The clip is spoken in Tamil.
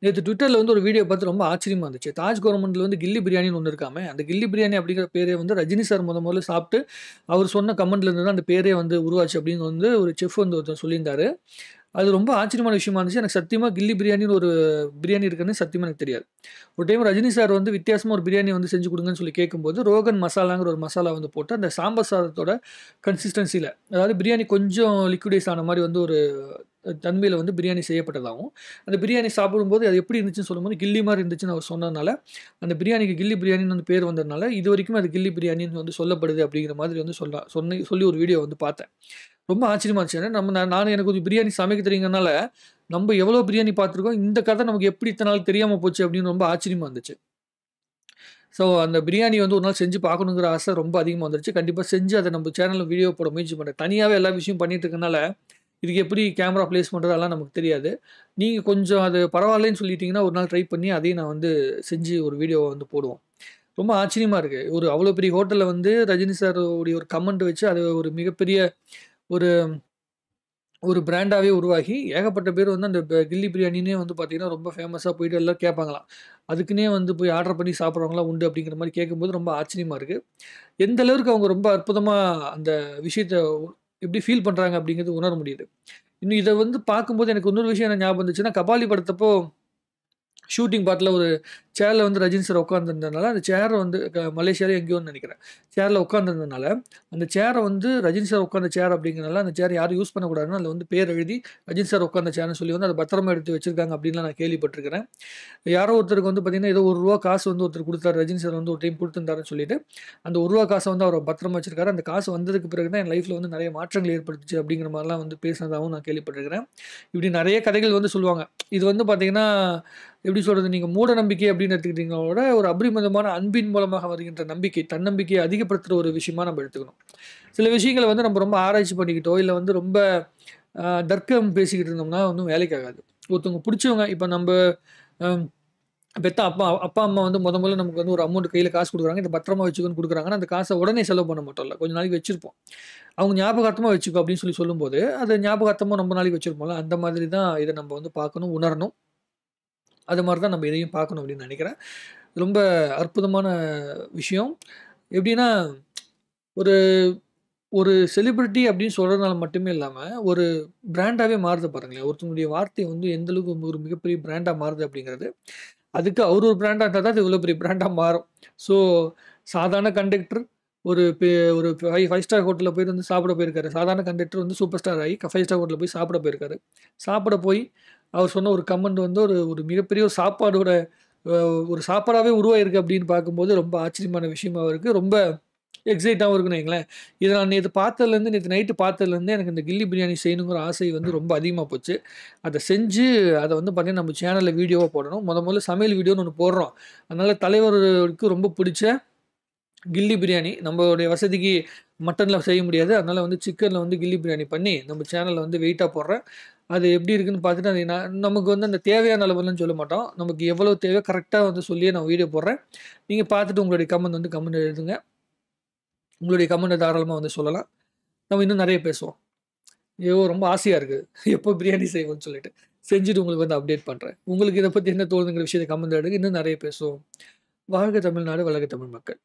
நேத்து ட்விட்டர்ல வந்து ஒரு வீடியோ பார்த்து ரொம்ப ஆச்சரியமா இருந்துச்சு. தாஜ் கவர்மெண்ட்ல வந்து கில்லி பிரியாணின்னு ஒண்ணு இருக்காமே. அந்த கில்லி பிரியாணி அப்படிங்கிற பேரே வந்து ரஜினி சார் முதல்ல சாப்பிட்டு, அவர் சொன்ன கமெண்ட்ல இருந்து தான் அந்த பேரே வந்து உருவாச்சு அப்படின்னு வந்து ஒரு செஃப் வந்து ஒருத்தர் சொல்லியிருந்தாரு. அது ரொம்ப ஆச்சரியமான விஷயமா இருந்துச்சு. எனக்கு சத்தியமா கில்லி பிரியாணின்னு ஒரு பிரியாணி இருக்குன்னு சத்தியமா எனக்கு தெரியாது. ஒரு டைம் ரஜினி சார் வந்து வித்தியாசமா ஒரு பிரியாணி வந்து செஞ்சு குடுங்கன்னு சொல்லி கேட்கும்போது, ரோகன் மசாலாங்கிற ஒரு மசாலா வந்து போட்டு, அந்த சாம்பார் சாதத்தோட கன்சிஸ்டன்சில அதாவது பிரியாணி கொஞ்சம் லிக்விடைஸ் ஆன மாரி வந்து ஒரு தன்மையில வந்து பிரியாணி செய்யப்பட்டதாகவும், அந்த பிரியாணி சாப்பிடும்போது அது எப்படி இருந்துச்சுன்னு சொல்லும்போது, கில்லி மாரி இருந்துச்சுன்னு அவர் சொன்னதுனால, அந்த பிரியாணிக்கு கில்லி பிரியாணின்னு வந்து பேர் வந்ததுனால, இதுவரைக்கும் அது கில்லி பிரியாணின்னு வந்து சொல்லப்படுது அப்படிங்கிற மாதிரி வந்து சொல்லி ஒரு வீடியோ வந்து பார்த்தேன். ரொம்ப ஆச்சரியமா இருந்துச்சு. ஏன்னா நானும் எனக்கு கொஞ்சம் பிரியாணி சமைக்க தெரியுங்கறனால, நம்ப எவ்வளோ பிரியாணி பார்த்துருக்கோம். இந்த கதை நமக்கு எப்படி இத்தன நாள் தெரியாம போச்சு அப்படின்னு ரொம்ப ஆச்சரியமா இருந்துச்சு. ஸோ அந்த பிரியாணி வந்து ஒரு நாள் செஞ்சு பார்க்கணுங்கிற ஆசை ரொம்ப அதிகமா வந்துருச்சு. கண்டிப்பா செஞ்சு அத நம்ம சேனல்ல வீடியோ போட முயற்சி பண்றேன். தனியாவே எல்லா விஷயம் பண்ணிட்டு இருக்கனால, இதுக்கு எப்படி கேமரா பிளேஸ் பண்றது அதெல்லாம் நமக்கு தெரியாது. நீங்க கொஞ்சம் அது பரவாயில்லன்னு சொல்லிட்டீங்கன்னா, ஒரு நாள் ட்ரை பண்ணி அதையும் நான் வந்து செஞ்சு ஒரு வீடியோவ வந்து போடுவோம். ரொம்ப ஆச்சரியமா இருக்கு. ஒரு அவ்வளோ பெரிய ஹோட்டல்ல வந்து ரஜினி சார் உடைய ஒரு கமெண்ட் வச்சு அது ஒரு மிகப்பெரிய ஒரு ஒரு பிராண்டாவே உருவாகி, ஏகப்பட்ட பேர் வந்து அந்த கில்லி பிரியாணின்னே வந்து பார்த்தீங்கன்னா, ரொம்ப ஃபேமஸா போயிட்டு எல்லாம் கேட்பாங்களாம். அதுக்குன்னே வந்து போய் ஆர்டர் பண்ணி சாப்பிடுறவங்கலாம் உண்டு அப்படிங்கிற மாரி கேட்கும்போது ரொம்ப ஆச்சரியமா இருக்கு. எந்த அளவுக்கு அவங்க ரொம்ப அற்புதமா அந்த விஷயத்த எப்படி ஃபீல் பண்றாங்க அப்படிங்கிறது உணர முடியுது. இன்னும் இத வந்து பார்க்கும்போது எனக்கு இன்னொரு விஷயம் என்ன ஞாபகம் வந்துச்சுன்னா, கபாலி படத்தப்போ ஷூட்டிங் பார்ட்ல ஒரு சேர்ல வந்து ரஜினி சார் உட்கார்ந்திருந்ததுனால, அந்த சேர வந்து மலேசியாலயோ எங்கேயோன்னு நெனைக்கிறேன். சேர்ல உட்கார்ந்திருந்ததுனால, அந்த சேர வந்து ரஜினி சார் உட்கார்ந்த சேர் அப்படிங்கிறனால, அந்த சேர யாரும் யூஸ் பண்ணக்கூடாதுன்னு அதில வந்து பேர் எழுதி, ரஜினி சார் உட்கார்ந்த சேர்ன்னு சொல்லி வந்து அத பத்திரமா எடுத்து வச்சிருக்காங்க அப்படின்லாம் நான் கேள்விப்பட்டுருக்கிறேன். யாரோ ஒருத்தருக்கு வந்து பார்த்தீங்கன்னா, ஏதோ ரூ. 1 காசு வந்து ஒருத்தர் குடுத்தாரு. ரஜினி சார் வந்து ஒரு டைம் குடுத்திருந்தாருன்னு சொல்லிட்டு, அந்த ரூ. 1 காச வந்து அவர் பத்திரமா வச்சிருக்காரு. அந்த காசு வந்ததுக்கு பிறகு தான் என் லைஃப்ல வந்து நெறைய மாற்றங்கள் ஏற்பட்டுச்சு அப்படிங்கிற மாரிலாம் வந்து பேசினதாவும் நான் கேள்விப்பட்டுருக்கிறேன். இப்படி நெறைய கதைகள் வந்து சொல்லுவாங்க. இது வந்து பார்த்தீங்கன்னா, எப்படி சொல்றது? நீங்க மூட நம்பிக்கை அப்படின்னு எடுத்துக்கிட்டீங்களா விட, ஒரு அபரிமிதமான அன்பின் மூலமாக வருகின்ற நம்பிக்கை, தன்னம்பிக்கையை அதிகப்படுத்துற ஒரு விஷயமா நம்ம எடுத்துக்கணும். சில விஷயங்கள வந்து நம்ம ரொம்ப ஆராய்ச்சி பண்ணிக்கிட்டோ, இல்ல வந்து ரொம்ப தர்க்கம் பேசிக்கிட்டு இருந்தோம்னா ஒண்ணும் வேலைக்கு ஆகாது. ஒருத்தவங்க புடிச்சவங்க இப்ப நம்ப அ பெத்த அப்பா, அம்மா வந்து மொதல்ல நமக்கு வந்து ஒரு அமௌண்ட் கையில காசு குடுக்குறாங்க. இத பத்திரமா வச்சுக்கோன்னு குடுக்குறாங்கன்னா, அந்த காச உடனே செலவு பண்ண மாட்டோம்ல. கொஞ்ச நாளைக்கு வச்சிருப்போம். அவங்க ஞாபகார்த்தமா வச்சுக்கோ அப்படின்னு சொல்லும்போது, அத ஞாபகார்த்தமா ரொம்ப நாளைக்கு வச்சிருப்போம்ல. அந்த மாதிரி தான் இத நம்ம வந்து பார்க்கணும், உணரணும். அது மாரி தான் நம்ம இதையும் பார்க்கணும் அப்படின்னு நெனைக்கிறேன். ரொம்ப அற்புதமான விஷயம். எப்படின்னா, ஒரு ஒரு செலிபிரிட்டி அப்படின்னு சொல்றதுனால மட்டுமே இல்லாம, ஒரு பிராண்டாவே மாறுது பாருங்களேன். ஒருத்தவங்களுடைய வார்த்தை வந்து எந்த அளவுக்கு ஒரு மிகப்பெரிய பிராண்டா மாறுது அப்படிங்கிறது. அதுக்கு அவரு ஒரு பிராண்டா இருந்தா தான் அது இவ்வளோ பெரிய பிராண்டா மாறும். ஸோ சாதாரண கண்டக்டர் ஒரு பெ ஒரு 5 ஸ்டார் ஹோட்டல்ல போயிட்டு வந்து சாப்பிட போயிருக்காரு. சாதாரண கண்டக்டர் வந்து சூப்பர் ஸ்டார் ஆகி 5 ஸ்டார் ஹோட்டல்ல போய் சாப்பிட போயிருக்காரு. சாப்பிட போய் அவர் சொன்ன ஒரு கமெண்ட் வந்து ஒரு ஒரு மிகப்பெரிய ஒரு சாப்பாடோட அ ஒரு சாப்பாடாவே உருவாயிருக்கு அப்படின்னு பார்க்கும்போது ரொம்ப ஆச்சரியமான விஷயமாவும் இருக்கு. ரொம்ப எக்ஸைட்டாவும் இருக்குன்னு வைங்களேன். இத நான் நேத்து நைட்டு பார்த்ததுலேருந்தே எனக்கு இந்த கில்லி பிரியாணி செய்யணுங்கிற ஆசை வந்து ரொம்ப அதிகமா போச்சு. அத செஞ்சு அத வந்து பார்த்தீங்கன்னா, நம்ம சேனல்ல வீடியோவா போடணும். மொதல்ல சமையல் வீடியோன்னு ஒண்ணு போடுறோம். அதனால தலைவருக்கு ரொம்ப பிடிச்ச கில்லி பிரியாணி நம்மளுடைய வசதிக்கு மட்டன்ல செய்ய முடியாது. அதனால வந்து சிக்கன்ல வந்து கில்லி பிரியாணி பண்ணி நம்ம சேனல்ல வந்து வெயிட்டா போடுறேன். அது எப்படி இருக்குன்னு பார்த்துட்டு அது நமக்கு வந்து அந்த தேவையான அளவெல்லாம் சொல்ல மாட்டோம். நமக்கு எவ்வளோ தேவையோ கரெக்ட்டா வந்து சொல்லியே நான் வீடியோ போடுறேன். நீங்க பார்த்துட்டு உங்களுடைய கமெண்ட் எழுதுங்க. உங்களுடைய கமெண்ட்ட தாராளமா வந்து சொல்லலாம். நம்ம இன்னும் நெறைய பேசுவோம். ஐயோ! ரொம்ப ஆசையா இருக்கு. எப்போ பிரியாணி செய்வோம்ன்னு சொல்லிட்டு. செஞ்சுட்டு உங்களுக்கு வந்து அப்டேட் பண்றேன். உங்களுக்கு இத பத்தி என்ன தோணுதுங்கிற விஷயத்த கமெண்ட்ல எடுங்க. இன்னும் நெறைய பேசுவோம். வாழ்க தமிழ்நாடு! வளர்க தமிழ் மக்கள்!